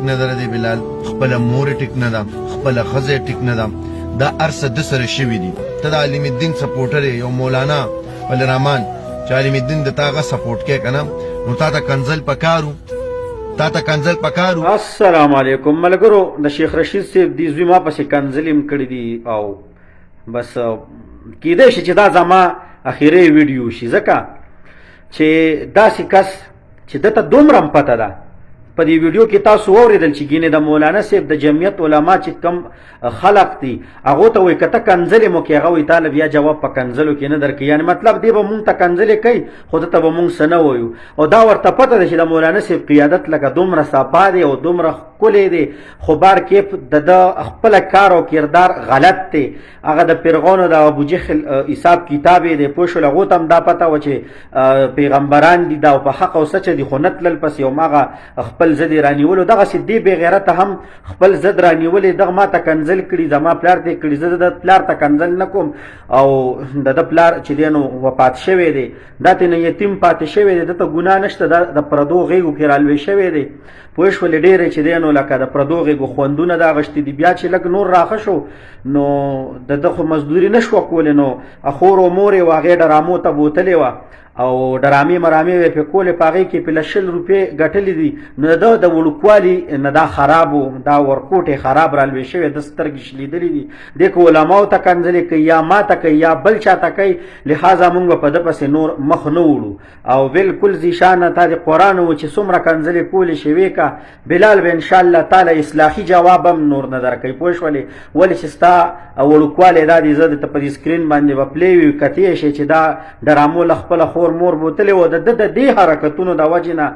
نه دی بلال، خپل مور ټیک نه ده، خپل ښځه ټیک نه ده، دا ارسه د سره شوي دي. ته د عالم الدین سپورټر یو مولانا ول رحمان چې عالم الدین د تاغه سپورټ کې کنه، نو تا ته کنزل پکارو. السلام علیکم ملګرو، د شیخ رشید صاحب دی زوی ما پسې کنزلیم کړی دی او بس کیدای شي چې دا زما اخیری ویډیو شي، ځکه چې داسې کس چې دته دومره پته ده په دې ویډیو کې تاسو واورېدل چې ګینې د مولانا صاحب د جمعیت علما چې کم خلق دي هغو ته وایي که ته کنځلې مو کې هغه وایي تا له بیا جواب په کنځلو کې نه درکوي. یعنې مطلب دی به مونږ ته کنځلې کوي خو دته به مونږ څه نه وایو. او دا ورته پته ده چې د مولانا صاحب قیادت لکه دومره صافا دی او دومره ښکلی دی، خو بار کیف د ده خپله کار او کردار غلط دی. هغه د فرعون د ابوجهل حساب کتاب یې دی، پوه شول. هغو ته هم دا پته وه چې پیغمبران دي دا او په حق او سچه دي، خو نه تلل پسې هماغه خپل ضد یې رانیولو. دغسې دې بې غیرته هم خپل ضد رانیولې. دغه ما ته کنځل کړي، زما پلار ته یې کړي، زه د پلار ته کنځل نه کوم. او د ده پلار چې دی نو وفات شوی دی، دا ترې نه یتیم پاتې شوی دی، دته ګناه نشته، د پردو غېږو کې رالوی شوی دی. پوه شولې ډېرې چې دی نو لکه د پردو غېږو خوندونه دا غشتي دي. بیا چې لږ نور راښه شو نو د ده خو مزدوري نه شوه کولی، نو خور و مور یې وه هغې ډرامو ته بوتلې وه او ډرامې مرامې وې پې کولې، په هغې کې پې له 100 روپۍ ګټلې دي. نو د ده د وړوکوالي نه دا خراب و، دا ورکوټ یې خراب رالوی شوی، د سترګې شلیدلې دي. دې که علماو ته کنځلې کوي یا ما ته کوي یا بل چا ته کوي، لحاظه مونږ به په ده پسې نور مخ نه وړو. او بالکل ذیشانه تا د قرآن و چې څومره کنځلې کولې شوې که بلال به انشاءالله تعالی اصلاحي جواب هم نور نه درکوي. پوه شولې ولې چې ستا وړوکوالی دا دی، زه درته په دې سکرین باندې به پلی وي کتلی شي چې دا ډرامو له خپله خور مور بوتلې وه. د ده د دې حرکتونو د وجې نه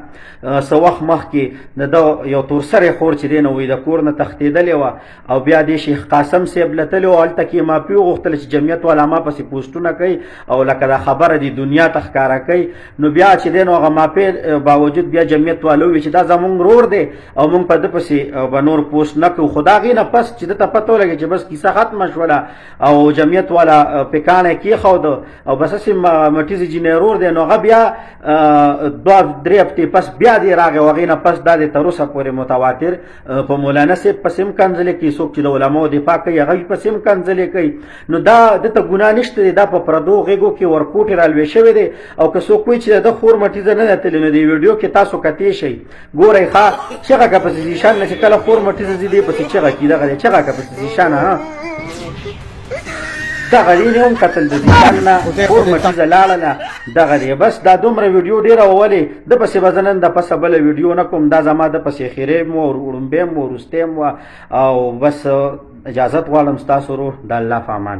څه وخت مخکې د ده یو تورسرې خور چې دی نو وایي د کور نه تښتېدلې وه او بیا دې شیخ قاسم صاحب له تللی و، هلته کې یې معافي وغوښتله چې جمعیت علما پسې پوسټونه کوي او لکه دا خبره دې دنیا ته ښکاره کوي. نو بیا چې دی نو هغه معافۍ باوجود بیا جمعیت والا ووایي چې دا زمونږ رور دی او مونږ په ده پسې به نور پوسټ نه کوو. خو د هغې نه پس چې ده ته پته ولګي چې بس کیسه ختمه شوله او جمعیت والا پیکاڼه یې کېښوده او بس هسې مټیزې جینۍ رور دی، نو هغه بیا 2-3 هفتې پس بیا دې راغی او هغې نه پس دا د تر اوسه پورې متواتر په مولانا صاحب پسې هم کنځلې کوي، څوک چې د علماو دفاع کوي هغوی پسې هم کنځلې کوي. نو دا دته ګناه نشته دی، دا په پردو غېږو کې ورکوټې رالوی شوی دی. او که څوک وایي چې د ده خور مټیزه نه ده تللې، نو دې ویډیو کې تاسو کتی شئ ګورئ ښه چغه که پسې زیشان نه چې کله خور مټیزه ځي دې پسې چغه کي دغه دی چغه که پسې زیشانه ها دغه دی هم کتل د زیشان نه خور مټیزه لاړله دغه دی. بس دا دومره ویډیو ډېره وه، ولې ده پسې به زه نن د پسه بله ویډیو نه کوم. دا زما د پسې خیرې م وه وړومبی م وه وروستی م وه او بس اجازت غواړم ستاسو ورور د الله په امان.